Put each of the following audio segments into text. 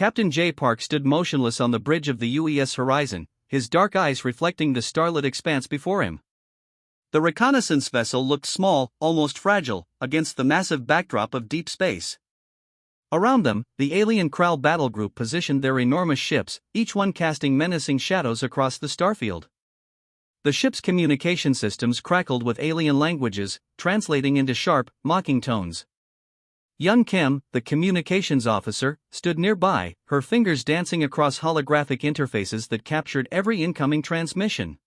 Captain J. Park stood motionless on the bridge of the UES horizon, his dark eyes reflecting the starlit expanse before him. The reconnaissance vessel looked small, almost fragile, against the massive backdrop of deep space. Around them, the alien Kral battle group positioned their enormous ships, each one casting menacing shadows across the starfield. The ship's communication systems crackled with alien languages, translating into sharp, mocking tones. Young Kim, the communications officer, stood nearby, her fingers dancing across holographic interfaces that captured every incoming transmission.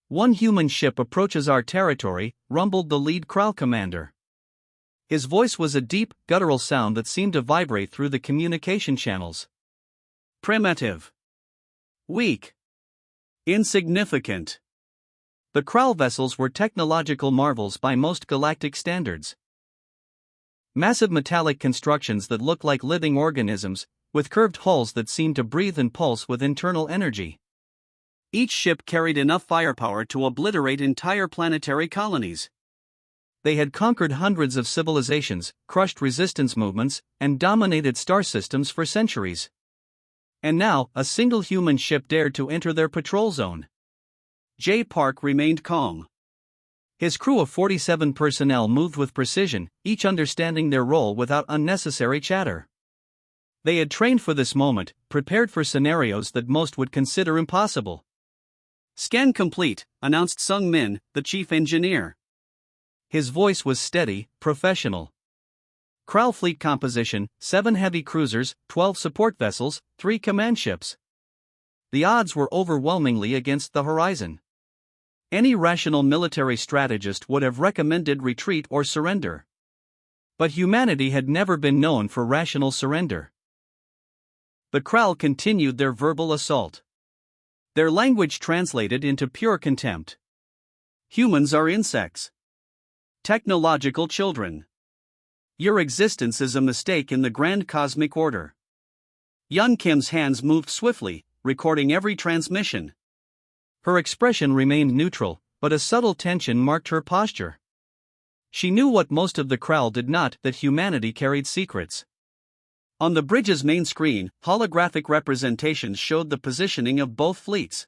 "One human ship approaches our territory," rumbled the lead Kral commander. His voice was a deep, guttural sound that seemed to vibrate through the communication channels. "Primitive. Weak. Insignificant." The Kral vessels were technological marvels by most galactic standards. Massive metallic constructions that looked like living organisms, with curved hulls that seemed to breathe and pulse with internal energy. Each ship carried enough firepower to obliterate entire planetary colonies. They had conquered hundreds of civilizations, crushed resistance movements, and dominated star systems for centuries. And now, a single human ship dared to enter their patrol zone. J. Park remained calm. His crew of 47 personnel moved with precision, each understanding their role without unnecessary chatter. They had trained for this moment, prepared for scenarios that most would consider impossible. "Scan complete," announced Sung Min, the chief engineer. His voice was steady, professional. Kral fleet composition: 7 heavy cruisers, 12 support vessels, 3 command ships. The odds were overwhelmingly against the horizon. Any rational military strategist would have recommended retreat or surrender. But humanity had never been known for rational surrender. The Kral continued their verbal assault. Their language translated into pure contempt. "Humans are insects. Technological children. Your existence is a mistake in the grand cosmic order." Young Kim's hands moved swiftly, recording every transmission. Her expression remained neutral, but a subtle tension marked her posture. She knew what most of the Kral did not, that humanity carried secrets. On the bridge's main screen, holographic representations showed the positioning of both fleets.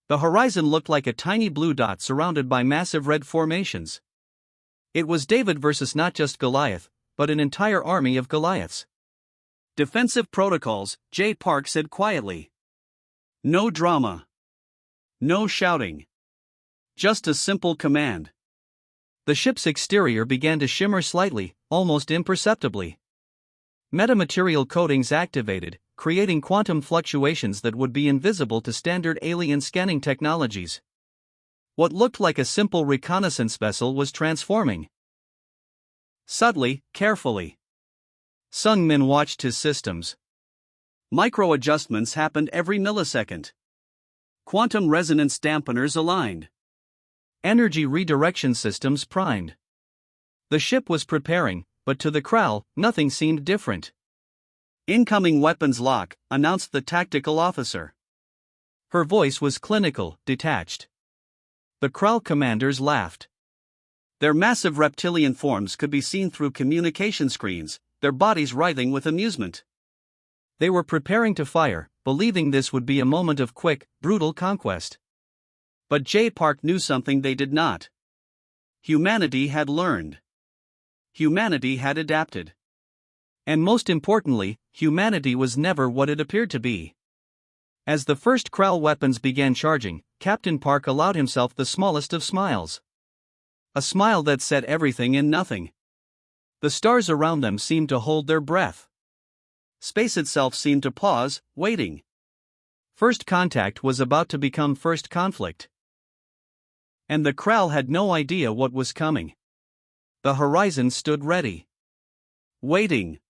The horizon looked like a tiny blue dot surrounded by massive red formations. It was David versus not just Goliath, but an entire army of Goliaths. "Defensive protocols," J. Park said quietly. "No drama. No shouting. Just a simple command." The ship's exterior began to shimmer slightly, almost imperceptibly. Metamaterial coatings activated, creating quantum fluctuations that would be invisible to standard alien scanning technologies. What looked like a simple reconnaissance vessel was transforming. Subtly, carefully. Sung Min watched his systems. Micro-adjustments happened every millisecond. Quantum resonance dampeners aligned. Energy redirection systems primed. The ship was preparing, but to the Kral, nothing seemed different. "Incoming weapons lock," announced the tactical officer. Her voice was clinical, detached. The Kral commanders laughed. Their massive reptilian forms could be seen through communication screens, their bodies writhing with amusement. They were preparing to fire, believing this would be a moment of quick, brutal conquest. But J. Park knew something they did not. Humanity had learned. Humanity had adapted. And most importantly, humanity was never what it appeared to be. As the first Kral weapons began charging, Captain Park allowed himself the smallest of smiles. A smile that said everything and nothing. The stars around them seemed to hold their breath. Space itself seemed to pause, waiting. First contact was about to become first conflict. And the Kral had no idea what was coming. The horizon stood ready. Waiting.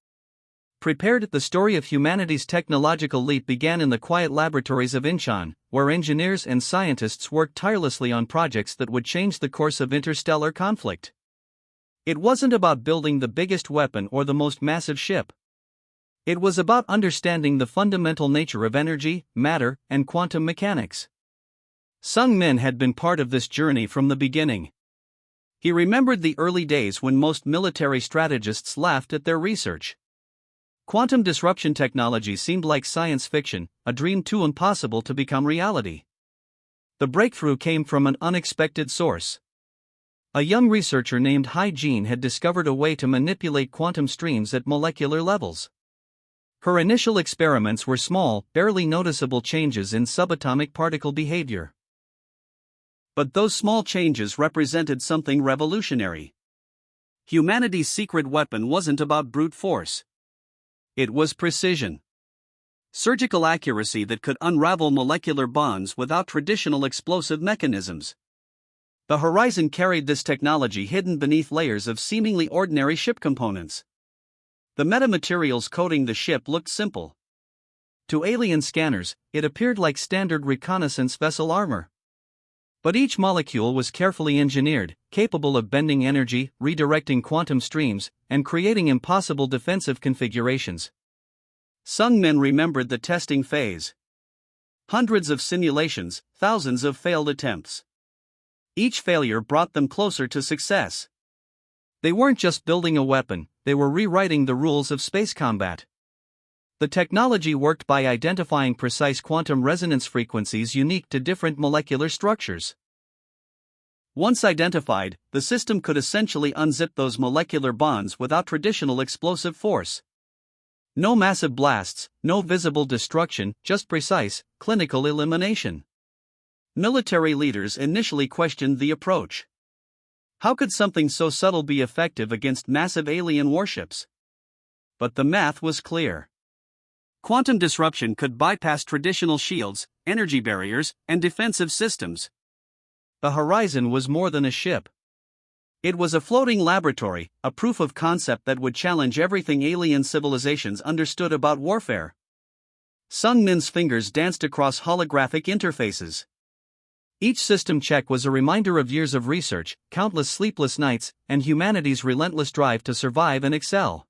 Prepared. The story of humanity's technological leap began in the quiet laboratories of Incheon, where engineers and scientists worked tirelessly on projects that would change the course of interstellar conflict. It wasn't about building the biggest weapon or the most massive ship. It was about understanding the fundamental nature of energy, matter, and quantum mechanics. Sung Min had been part of this journey from the beginning. He remembered the early days when most military strategists laughed at their research. Quantum disruption technology seemed like science fiction, a dream too impossible to become reality. The breakthrough came from an unexpected source. A young researcher named Hygiene had discovered a way to manipulate quantum streams at molecular levels. Her initial experiments were small, barely noticeable changes in subatomic particle behavior. But those small changes represented something revolutionary. Humanity's secret weapon wasn't about brute force. It was precision. Surgical accuracy that could unravel molecular bonds without traditional explosive mechanisms. The Horizon carried this technology hidden beneath layers of seemingly ordinary ship components. The metamaterials coating the ship looked simple. To alien scanners, it appeared like standard reconnaissance vessel armor. But each molecule was carefully engineered, capable of bending energy, redirecting quantum streams, and creating impossible defensive configurations. Sung Min remembered the testing phase. Hundreds of simulations, thousands of failed attempts. Each failure brought them closer to success. They weren't just building a weapon, they were rewriting the rules of space combat. The technology worked by identifying precise quantum resonance frequencies unique to different molecular structures. Once identified, the system could essentially unzip those molecular bonds without traditional explosive force. No massive blasts, no visible destruction, just precise, clinical elimination. Military leaders initially questioned the approach. How could something so subtle be effective against massive alien warships? But the math was clear. Quantum disruption could bypass traditional shields, energy barriers, and defensive systems. The Horizon was more than a ship. It was a floating laboratory, a proof of concept that would challenge everything alien civilizations understood about warfare. Sung Min's fingers danced across holographic interfaces. Each system check was a reminder of years of research, countless sleepless nights, and humanity's relentless drive to survive and excel.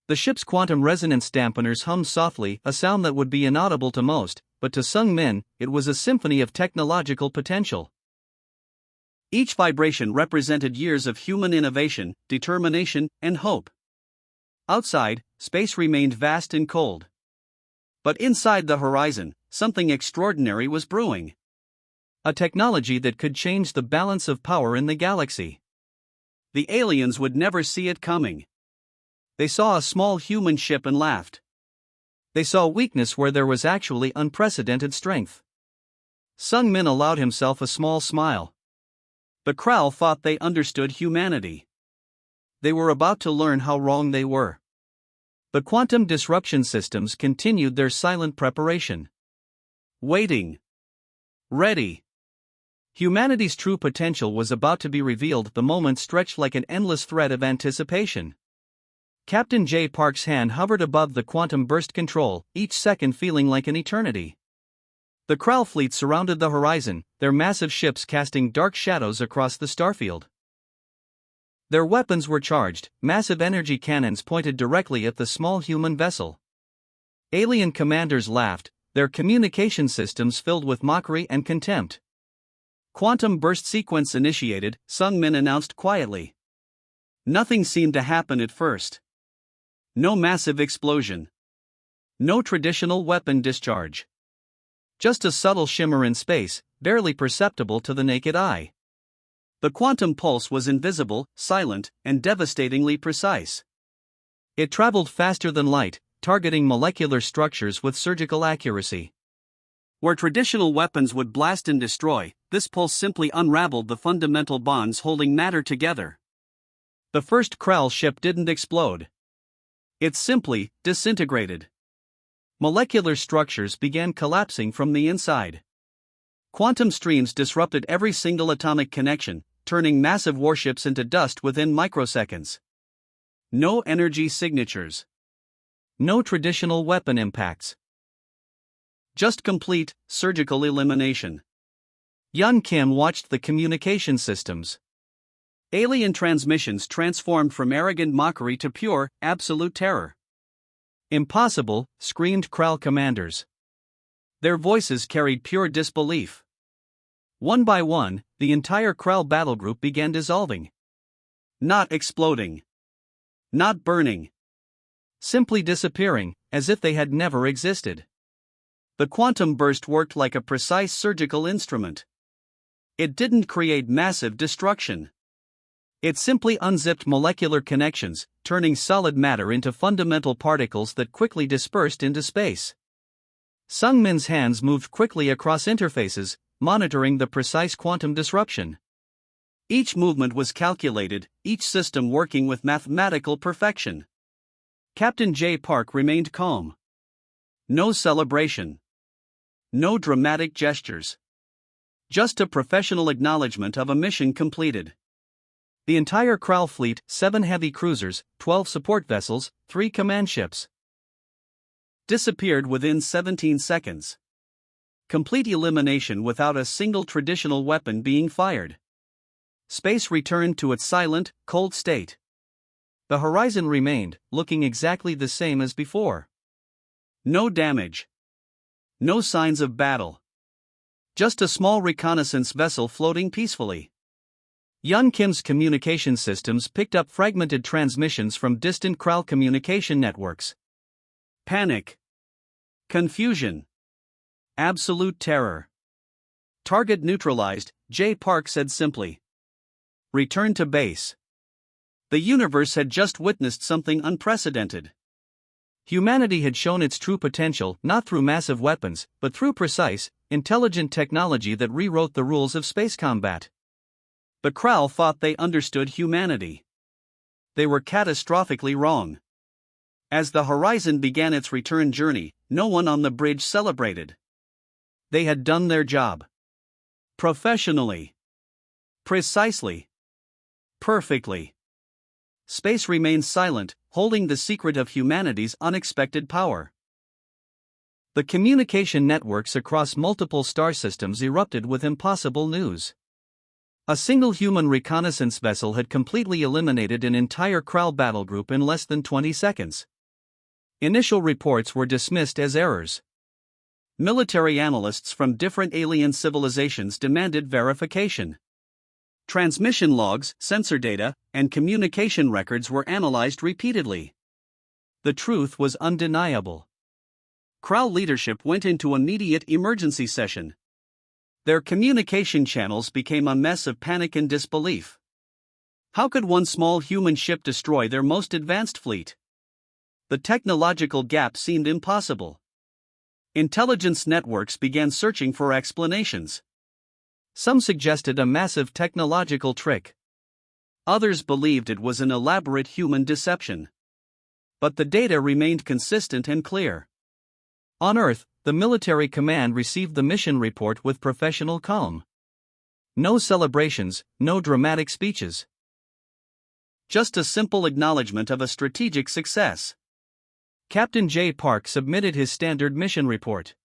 The ship's quantum resonance dampeners hummed softly, a sound that would be inaudible to most, but to Sung Min, it was a symphony of technological potential. Each vibration represented years of human innovation, determination, and hope. Outside, space remained vast and cold. But inside the Horizon, something extraordinary was brewing. A technology that could change the balance of power in the galaxy. The aliens would never see it coming. They saw a small human ship and laughed. They saw weakness where there was actually unprecedented strength. Sung Min allowed himself a small smile. The Krall thought they understood humanity. They were about to learn how wrong they were. The quantum disruption systems continued their silent preparation. Waiting. Ready. Humanity's true potential was about to be revealed. The moment stretched like an endless thread of anticipation. Captain J. Park's hand hovered above the quantum burst control, each second feeling like an eternity. The Krall fleet surrounded the Horizon, their massive ships casting dark shadows across the starfield. Their weapons were charged, massive energy cannons pointed directly at the small human vessel. Alien commanders laughed, their communication systems filled with mockery and contempt. Quantum burst sequence initiated, Sung Min announced quietly. Nothing seemed to happen at first. No massive explosion. No traditional weapon discharge. Just a subtle shimmer in space, barely perceptible to the naked eye. The quantum pulse was invisible, silent, and devastatingly precise. It traveled faster than light, targeting molecular structures with surgical accuracy. Where traditional weapons would blast and destroy, this pulse simply unraveled the fundamental bonds holding matter together. The first Krall ship didn't explode. It simply disintegrated. Molecular structures began collapsing from the inside. Quantum streams disrupted every single atomic connection, turning massive warships into dust within microseconds. No energy signatures. No traditional weapon impacts. Just complete, surgical elimination. Yun Kim watched the communication systems. Alien transmissions transformed from arrogant mockery to pure, absolute terror. Impossible, screamed Krall commanders. Their voices carried pure disbelief. One by one, the entire Krall battlegroup began dissolving. Not exploding. Not burning. simply disappearing, as if they had never existed. The quantum burst worked like a precise surgical instrument. It didn't create massive destruction. It simply unzipped molecular connections, turning solid matter into fundamental particles that quickly dispersed into space. Sung Min's hands moved quickly across interfaces, monitoring the precise quantum disruption. Each movement was calculated, each system working with mathematical perfection. Captain J. Park remained calm. No celebration. No dramatic gestures. Just a professional acknowledgement of a mission completed. The entire Kral fleet, 7 heavy cruisers, 12 support vessels, 3 command ships, disappeared within 17 seconds. Complete elimination without a single traditional weapon being fired. Space returned to its silent, cold state. The horizon remained, looking exactly the same as before. No damage. No signs of battle. Just a small reconnaissance vessel floating peacefully. Yun Kim's communication systems picked up fragmented transmissions from distant Kral communication networks. Panic. Confusion. Absolute terror. Target neutralized, J. Park said simply. Return to base. The universe had just witnessed something unprecedented. Humanity had shown its true potential not through massive weapons, but through precise, intelligent technology that rewrote the rules of space combat. The Kral thought they understood humanity. They were catastrophically wrong. As the horizon began its return journey, no one on the bridge celebrated. They had done their job. Professionally. Precisely. Perfectly. Space remained silent, holding the secret of humanity's unexpected power. The communication networks across multiple star systems erupted with impossible news. A single human reconnaissance vessel had completely eliminated an entire Kral battlegroup in less than 20 seconds. Initial reports were dismissed as errors. Military analysts from different alien civilizations demanded verification. Transmission logs, sensor data, and communication records were analyzed repeatedly. The truth was undeniable. Kral leadership went into immediate emergency session. Their communication channels became a mess of panic and disbelief. How could one small human ship destroy their most advanced fleet? The technological gap seemed impossible. Intelligence networks began searching for explanations. Some suggested a massive technological trick. Others believed it was an elaborate human deception. But the data remained consistent and clear. On Earth, the military command received the mission report with professional calm. No celebrations, no dramatic speeches. Just a simple acknowledgement of a strategic success. Captain J. Park submitted his standard mission report.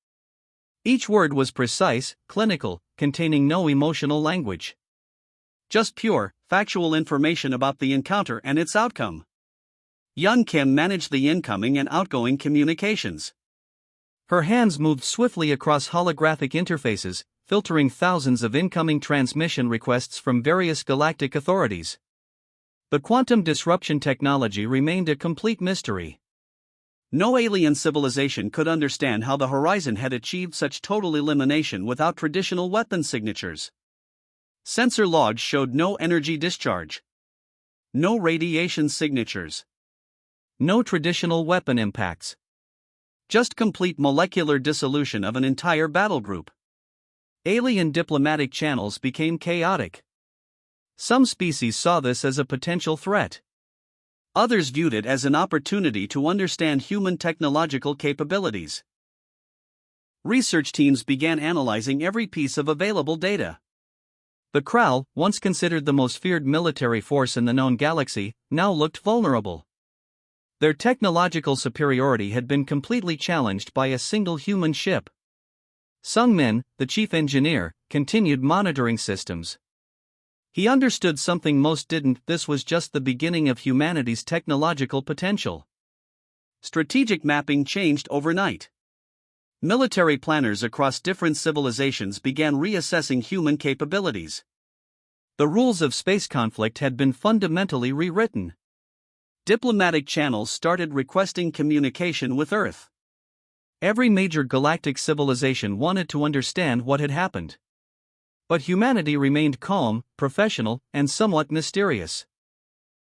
Each word was precise, clinical, containing no emotional language. Just pure, factual information about the encounter and its outcome. Yun Kim managed the incoming and outgoing communications. Her hands moved swiftly across holographic interfaces, filtering thousands of incoming transmission requests from various galactic authorities. The quantum disruption technology remained a complete mystery. No alien civilization could understand how the Horizon had achieved such total elimination without traditional weapon signatures. Sensor logs showed no energy discharge. No radiation signatures. No traditional weapon impacts. Just complete molecular dissolution of an entire battle group. Alien diplomatic channels became chaotic. Some species saw this as a potential threat. Others viewed it as an opportunity to understand human technological capabilities. Research teams began analyzing every piece of available data. The Kral, once considered the most feared military force in the known galaxy, now looked vulnerable. Their technological superiority had been completely challenged by a single human ship. Sung Min, the chief engineer, continued monitoring systems. He understood something most didn't. This was just the beginning of humanity's technological potential. Strategic mapping changed overnight. Military planners across different civilizations began reassessing human capabilities. The rules of space conflict had been fundamentally rewritten. Diplomatic channels started requesting communication with Earth. Every major galactic civilization wanted to understand what had happened. But humanity remained calm, professional, and somewhat mysterious.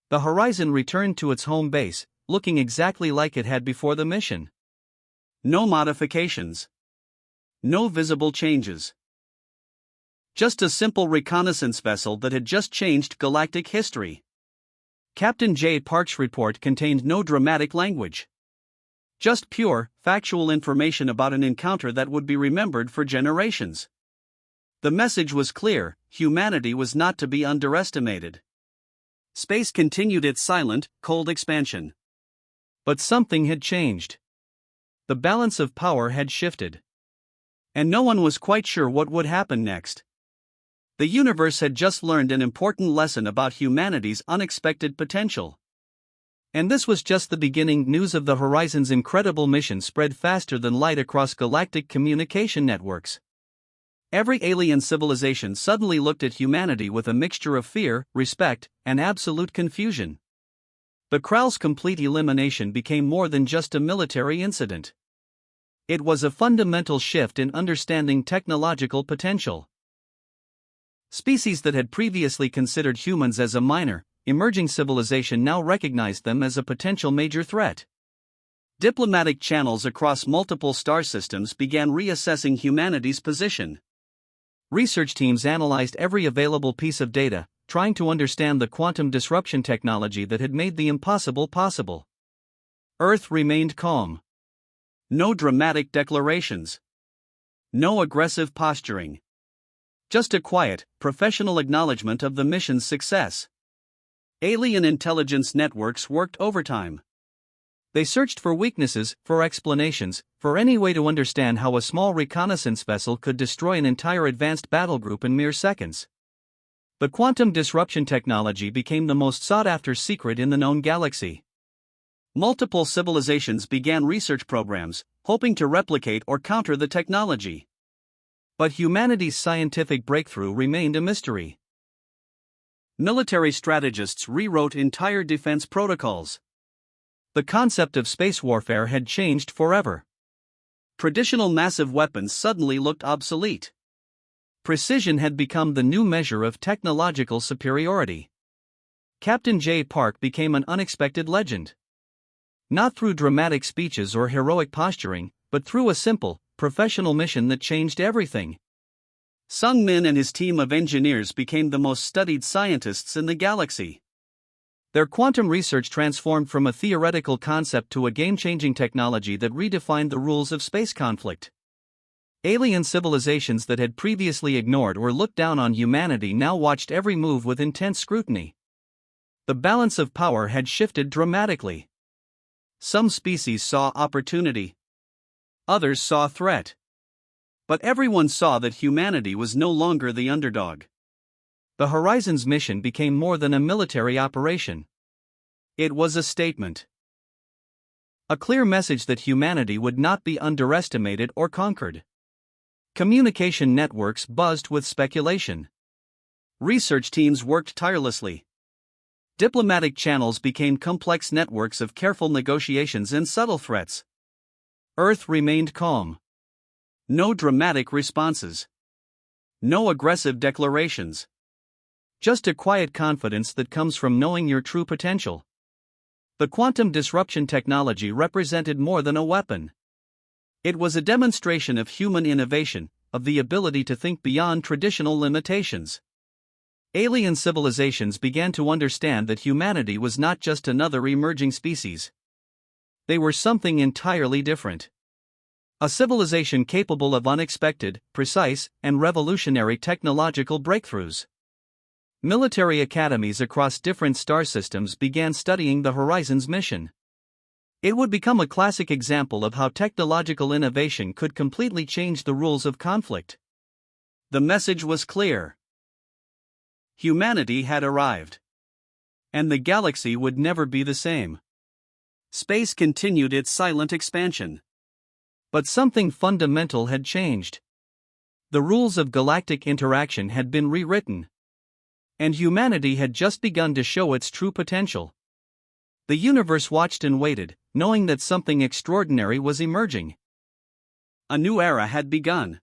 The Horizon returned to its home base, looking exactly like it had before the mission. No modifications. No visible changes. Just a simple reconnaissance vessel that had just changed galactic history. Captain J. Park's report contained no dramatic language. Just pure, factual information about an encounter that would be remembered for generations. The message was clear: humanity was not to be underestimated. Space continued its silent, cold expansion. But something had changed. The balance of power had shifted. And no one was quite sure what would happen next. The universe had just learned an important lesson about humanity's unexpected potential. And this was just the beginning. News of the Horizon's incredible mission spread faster than light across galactic communication networks. Every alien civilization suddenly looked at humanity with a mixture of fear, respect, and absolute confusion. The Krall's complete elimination became more than just a military incident. It was a fundamental shift in understanding technological potential. Species that had previously considered humans as a minor, emerging civilization now recognized them as a potential major threat. Diplomatic channels across multiple star systems began reassessing humanity's position. Research teams analyzed every available piece of data, trying to understand the quantum disruption technology that had made the impossible possible. Earth remained calm. No dramatic declarations. No aggressive posturing. Just a quiet, professional acknowledgement of the mission's success. Alien intelligence networks worked overtime. They searched for weaknesses, for explanations, for any way to understand how a small reconnaissance vessel could destroy an entire advanced battle group in mere seconds. The quantum disruption technology became the most sought-after secret in the known galaxy. Multiple civilizations began research programs, hoping to replicate or counter the technology. But humanity's scientific breakthrough remained a mystery. Military strategists rewrote entire defense protocols. The concept of space warfare had changed forever. Traditional massive weapons suddenly looked obsolete. Precision had become the new measure of technological superiority. Captain J. Park became an unexpected legend. Not through dramatic speeches or heroic posturing, but through a simple, professional mission that changed everything. Sung Min and his team of engineers became the most studied scientists in the galaxy. Their quantum research transformed from a theoretical concept to a game-changing technology that redefined the rules of space conflict. Alien civilizations that had previously ignored or looked down on humanity now watched every move with intense scrutiny. The balance of power had shifted dramatically. Some species saw opportunity. Others saw threat. But everyone saw that humanity was no longer the underdog. The Horizon's mission became more than a military operation. It was a statement. A clear message that humanity would not be underestimated or conquered. Communication networks buzzed with speculation. Research teams worked tirelessly. Diplomatic channels became complex networks of careful negotiations and subtle threats. Earth remained calm. No dramatic responses. No aggressive declarations. Just a quiet confidence that comes from knowing your true potential. The quantum disruption technology represented more than a weapon. It was a demonstration of human innovation, of the ability to think beyond traditional limitations. Alien civilizations began to understand that humanity was not just another emerging species. They were something entirely different. A civilization capable of unexpected, precise, and revolutionary technological breakthroughs. Military academies across different star systems began studying the Horizon's mission. It would become a classic example of how technological innovation could completely change the rules of conflict. The message was clear. Humanity had arrived. And the galaxy would never be the same. Space continued its silent expansion. But something fundamental had changed. The rules of galactic interaction had been rewritten. And humanity had just begun to show its true potential. The universe watched and waited, knowing that something extraordinary was emerging. A new era had begun.